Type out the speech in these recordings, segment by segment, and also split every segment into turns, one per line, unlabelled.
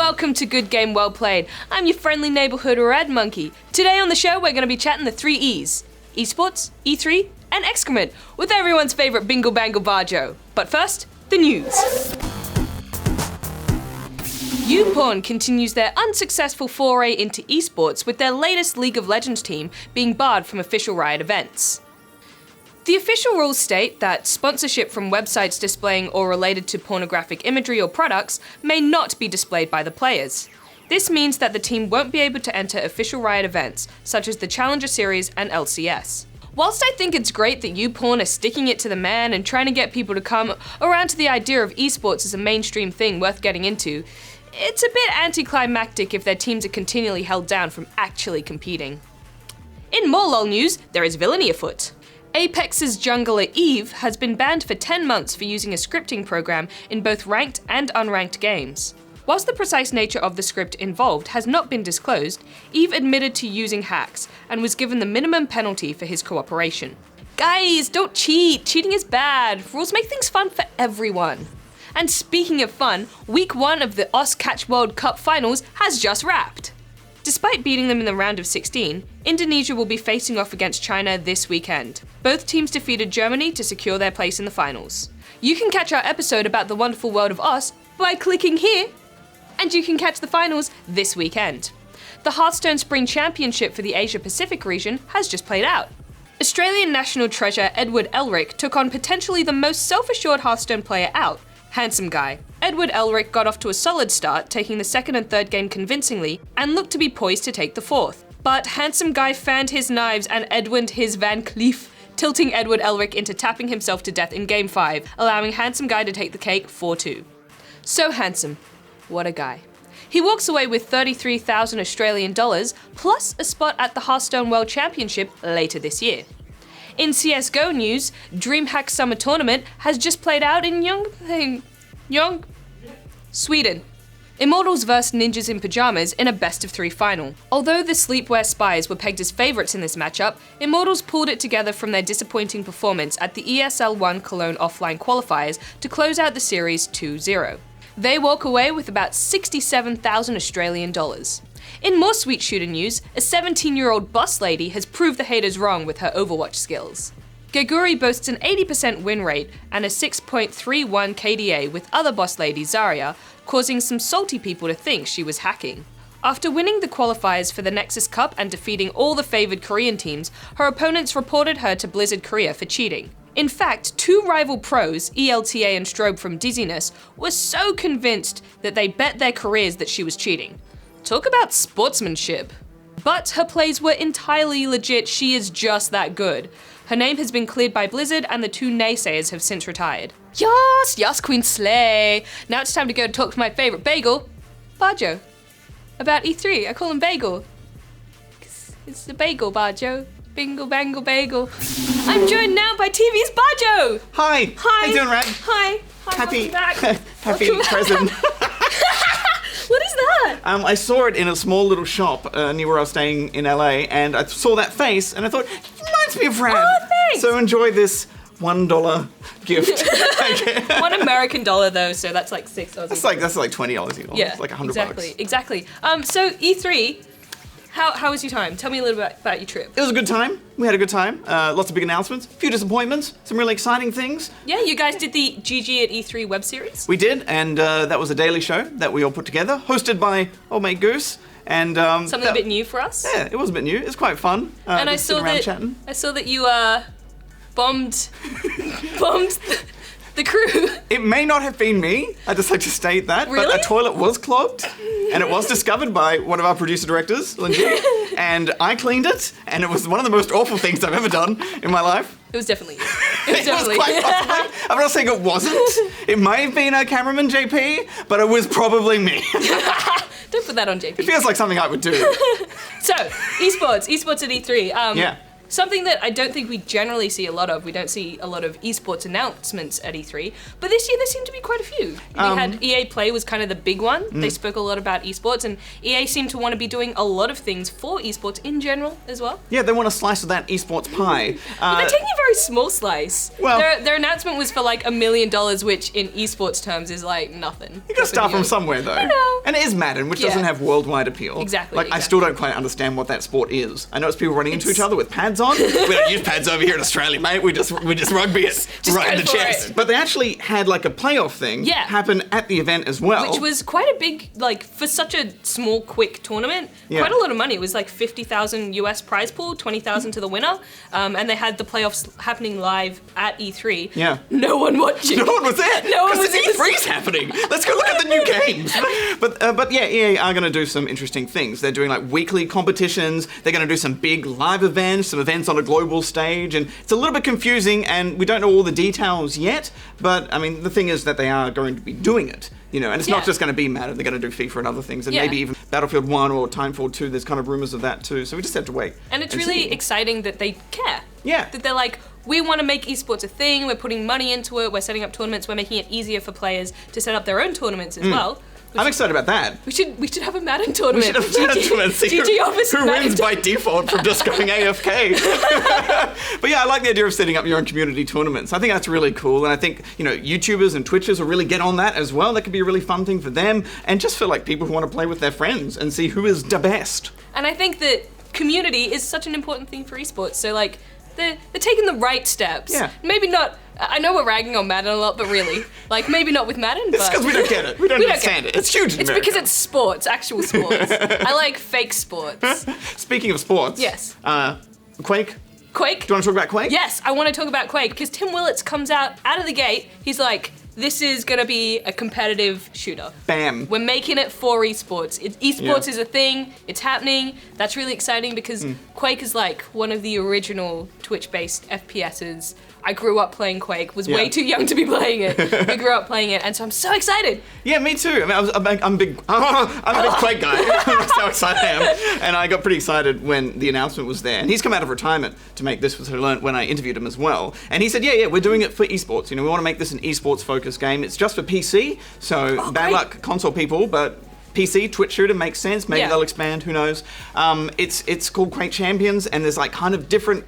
welcome to Good Game Well Played. I'm your friendly neighborhood Red Monkey. Today on the show, we're going to be chatting the 3 E's. Esports, E3, and excrement, with everyone's favorite bingle bangle Bajo. But first, the news. YouPorn continues their unsuccessful foray into esports with their latest League of Legends team being barred from official Riot events. The official rules state that sponsorship from websites displaying or related to pornographic imagery or products may not be displayed by the players. This means that the team won't be able to enter official Riot events, such as the Challenger Series and LCS. Whilst I think it's great that YouPorn are sticking it to the man and trying to get people to come around to the idea of esports as a mainstream thing worth getting into, it's a bit anticlimactic if their teams are continually held down from actually competing. In more LoL news, there is villainy afoot. Apex's jungler Eve has been banned for 10 months for using a scripting program in both ranked and unranked games. Whilst the precise nature of the script involved has not been disclosed, Eve admitted to using hacks and was given the minimum penalty for his cooperation. Guys, don't cheat! Cheating is bad! Rules make things fun for everyone. And speaking of fun, week 1 of the OS Catch World Cup finals has just wrapped. Despite beating them in the round of 16, Indonesia will be facing off against China this weekend. Both teams defeated Germany to secure their place in the finals. You can catch our episode about the wonderful world of OS by clicking here, and you can catch the finals this weekend. The Hearthstone Spring Championship for the Asia-Pacific region has just played out. Australian national treasure Edward Elric took on potentially the most self-assured Hearthstone player out, Handsome Guy. Edward Elric got off to a solid start, taking the second and third game convincingly, and looked to be poised to take the fourth. But Handsome Guy fanned his knives and Edwined his Van Cleef, tilting Edward Elric into tapping himself to death in game 5, allowing Handsome Guy to take the cake 4-2. So handsome. What a guy. He walks away with 33,000 Australian dollars, plus a spot at the Hearthstone World Championship later this year. In CSGO news, DreamHack Summer Tournament has just played out in Sweden. Immortals vs Ninjas in Pajamas in a best-of-3 final. Although the Sleepwear Spies were pegged as favourites in this matchup, Immortals pulled it together from their disappointing performance at the ESL 1 Cologne offline qualifiers to close out the series 2-0. They walk away with about 67,000 Australian dollars. In more sweet shooter news, a 17-year-old boss lady has proved the haters wrong with her Overwatch skills. Geguri boasts an 80% win rate and a 6.31 KDA with other boss lady Zarya, causing some salty people to think she was hacking. After winning the qualifiers for the Nexus Cup and defeating all the favoured Korean teams, her opponents reported her to Blizzard Korea for cheating. In fact, 2 rival pros, ELTA and Strobe from Dizziness, were so convinced that they bet their careers that she was cheating. Talk about sportsmanship. But her plays were entirely legit, she is just that good. Her name has been cleared by Blizzard and the 2 naysayers have since retired. Yes, Queen Slay! Now it's time to go talk to my favourite bagel, Bajo. About E3, I call him Bagel. It's the bagel, Bajo. Bingle bangle bagel. I'm joined now by TV's Bajo!
Hi!
Hi!
How you doing, Red?
Hi!
Happy,
welcome back.
happy
Welcome
present.
What is that?
I saw it in a small little shop near where I was staying in LA, and I saw that face, and I thought, it reminds me of Red.
Oh, thanks!
So enjoy this $1 gift.
One American dollar though, so that's like $6.
That's like $20.
Yeah,
it's like $100.
Exactly. So E3, how was your time? Tell me a little bit about your trip.
It was a good time. We had a good time. Lots of big announcements, a few disappointments, some really exciting things.
Yeah, you guys did the GG at E3 web series.
We did, and that was a daily show that we all put together, hosted by old mate Goose. And
something a bit new for us.
Yeah, it was a bit new. It's quite fun.
And I
saw
that you bombed the crew.
It may not have been me. I just like to state that.
Really?
But a toilet was clogged, and it was discovered by one of our producer directors, Lindsay. And I cleaned it, and it was one of the most awful things I've ever done in my life.
It was definitely you.
It was quite possibly. I'm not saying it wasn't. It may have been our cameraman JP, but it was probably me.
Don't put that on JP.
It feels like something I would do.
So, esports at E3.
Yeah.
something that I don't think we generally see a lot of. We don't see a lot of esports announcements at E3, but this year there seemed to be quite a few. We had EA Play was kind of the big one. They spoke a lot about esports, and EA seemed to want to be doing a lot of things for esports in general as well.
Yeah, they want a slice of that esports pie.
But they're taking a very small slice.
Well,
their announcement was for like $1 million, which in esports terms is like nothing.
You gotta start from somewhere though.
I know.
And it is Madden, which doesn't have worldwide appeal.
Exactly.
Like, I still don't quite understand what that sport is. I know it's people running into each other with pads on. We don't use pads over here in Australia, mate. We just rugby it right in the chest. But they actually had like a playoff thing happen at the event as well.
Which was quite a big, like, for such a small, quick tournament, quite a lot of money. It was like 50,000 US prize pool, 20,000 to the winner. And they had the playoffs happening live at E3.
Yeah.
No one watching.
No one was there.
No one was
because E3's happening. Let's go look at the new games. But yeah, EA are going to do some interesting things. They're doing like weekly competitions. They're going to do some big live events, some events on a global stage, and it's a little bit confusing, and we don't know all the details yet. But I mean, the thing is that they are going to be doing it. You know, and it's not just going to be Madden. They're going to do FIFA and other things, and maybe even Battlefield 1 or Timefall 2. There's kind of rumors of that too. So we just have to wait.
And it's really exciting that they care.
Yeah.
That they're like, we want to make esports a thing. We're putting money into it. We're setting up tournaments. We're making it easier for players to set up their own tournaments as well.
I'm excited about that.
We should have a Madden tournament.
We should have a Madden tournament. See who wins by default from just going AFK. But yeah, I like the idea of setting up your own community tournaments. I think that's really cool, and I think, you know, YouTubers and Twitchers will really get on that as well. That could be a really fun thing for them, and just for like people who want to play with their friends and see who is the best.
And I think that community is such an important thing for esports. So like, they're taking the right steps.
Yeah.
Maybe not. I know we're ragging on Madden a lot, but really, like, maybe not with Madden.
It's because we don't get it. We don't understand it. It's huge in
It's
America.
because it's sports, actual sports. I like fake sports.
Speaking of sports.
Yes.
Quake.
Quake.
Do you want to talk about Quake?
Yes, I want to talk about Quake because Tim Willits comes out of the gate. He's like, this is going to be a competitive shooter.
Bam.
We're making it for esports. Esports is a thing. It's happening. That's really exciting because Quake is like one of the original Twitch-based FPSs. I grew up playing Quake, was way too young to be playing it. I grew up playing it, and so I'm so excited.
Yeah, me too. I mean, I'm a big Quake guy. That's how excited I am. And I got pretty excited when the announcement was there. And he's come out of retirement to make this, which I learned when I interviewed him as well. And he said, yeah, we're doing it for esports. You know, we want to make this an esports-focused game. It's just for PC, so bad luck, console people, but PC, Twitch shooter makes sense. Maybe they'll expand, who knows. It's called Quake Champions, and there's like kind of different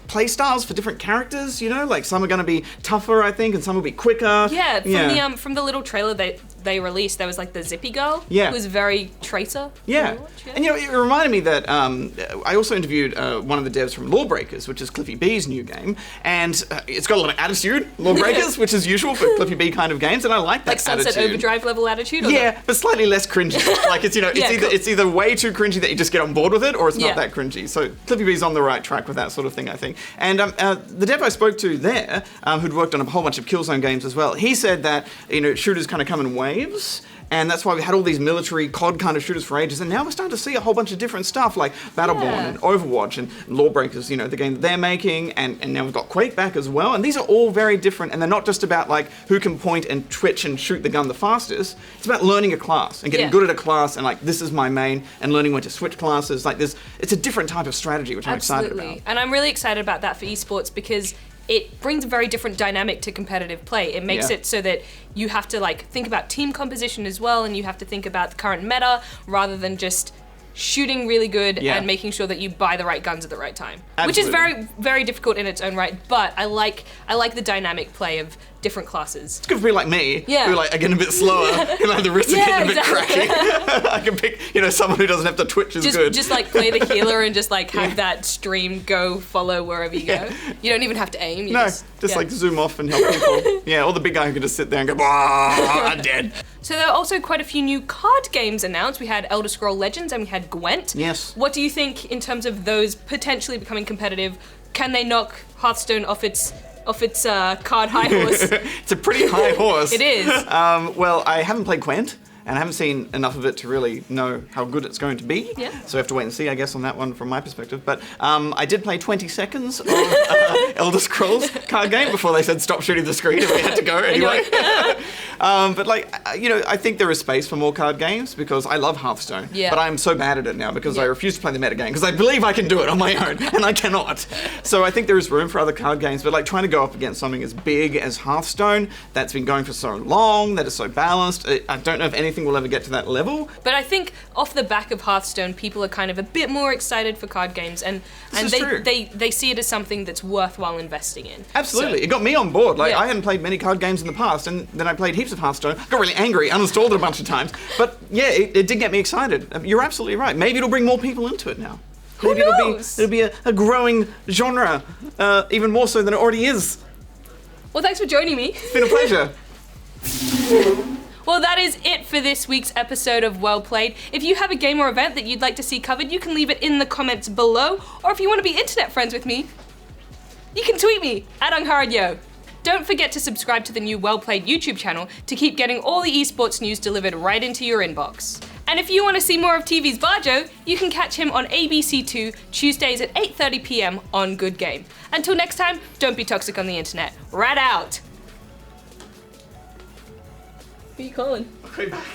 play styles for different characters, you know? Like some are going to be tougher, I think, and some will be quicker.
Yeah, from the little trailer they released, there was like the Zippy girl, who was very Tracer.
Yeah. And you know, it reminded me that I also interviewed one of the devs from Lawbreakers, which is Cliffy B's new game, and it's got a lot of attitude, Lawbreakers, which is usual for Cliffy B kind of games, and I like that attitude.
Like Sunset Overdrive level attitude?
Or but slightly less cringy. Like it's, you know, it's either way too cringy that you just get on board with it, or it's not that cringy. So Cliffy B's on the right track with that sort of thing, I think. And the dev I spoke to there, who'd worked on a whole bunch of Killzone games as well, he said that, you know, shooters kind of come in waves. And that's why we had all these military COD kind of shooters for ages. And now we're starting to see a whole bunch of different stuff like Battleborn and Overwatch and Lawbreakers, you know, the game that they're making. And now we've got Quake back as well. And these are all very different. And they're not just about like who can point and twitch and shoot the gun the fastest. It's about learning a class and getting good at a class and like, this is my main, and learning when to switch classes. Like it's a different type of strategy, which I'm excited about.
And I'm really excited about that for esports because it brings a very different dynamic to competitive play. It makes it so that you have to like think about team composition as well, and you have to think about the current meta rather than just shooting really good and making sure that you buy the right guns at the right time. Absolutely. Which is very, very difficult in its own right, but I like the dynamic play of different classes.
It's good for people like me, who like are getting a bit slower, who like the risk of getting a bit cracky. I can pick, you know, someone who doesn't have to twitch as good.
Just like play the healer and just like have that stream go follow wherever you go. You don't even have to aim. You just
like zoom off and help people. Or the big guy who can just sit there and go, I'm dead.
So there are also quite a few new card games announced. We had Elder Scroll Legends and we had Gwent.
Yes.
What do you think in terms of those potentially becoming competitive? Can they knock Hearthstone off its card high horse?
It's a pretty high horse.
It is.
Well, I haven't played Gwent. and I haven't seen enough of it to really know how good it's going to be.
Yeah.
So we have to wait and see, I guess, on that one from my perspective. But I did play 20 seconds of Elder Scrolls card game before they said stop shooting the screen and we had to go anyway. But like, I think there is space for more card games because I love Hearthstone.
Yeah.
But I'm so bad at it now because I refuse to play the meta game because I believe I can do it on my own and I cannot. So I think there is room for other card games, but like trying to go up against something as big as Hearthstone that's been going for so long, that is so balanced, I don't know if anything will ever get to that level.
But I think off the back of Hearthstone, people are kind of a bit more excited for card games, and they see it as something that's worthwhile investing in.
Absolutely,
So,
it got me on board. Like I hadn't played many card games in the past, and then I played heaps of Hearthstone. Got really angry, uninstalled it a bunch of times. But yeah, it did get me excited. You're absolutely right. Maybe it'll bring more people into it now. Maybe it'll be a growing genre, even more so than it already is.
Well, thanks for joining me.
It's been a pleasure.
Well, that is it for this week's episode of Well Played. If you have a game or event that you'd like to see covered, you can leave it in the comments below. Or if you want to be internet friends with me, you can tweet me at @UngHaradYo. Don't forget to subscribe to the new Well Played YouTube channel to keep getting all the esports news delivered right into your inbox. And if you want to see more of TV's Bajo, you can catch him on ABC2 Tuesdays at 8:30 p.m. on Good Game. Until next time, don't be toxic on the internet. Rat out! Who are you calling?
Okay, back.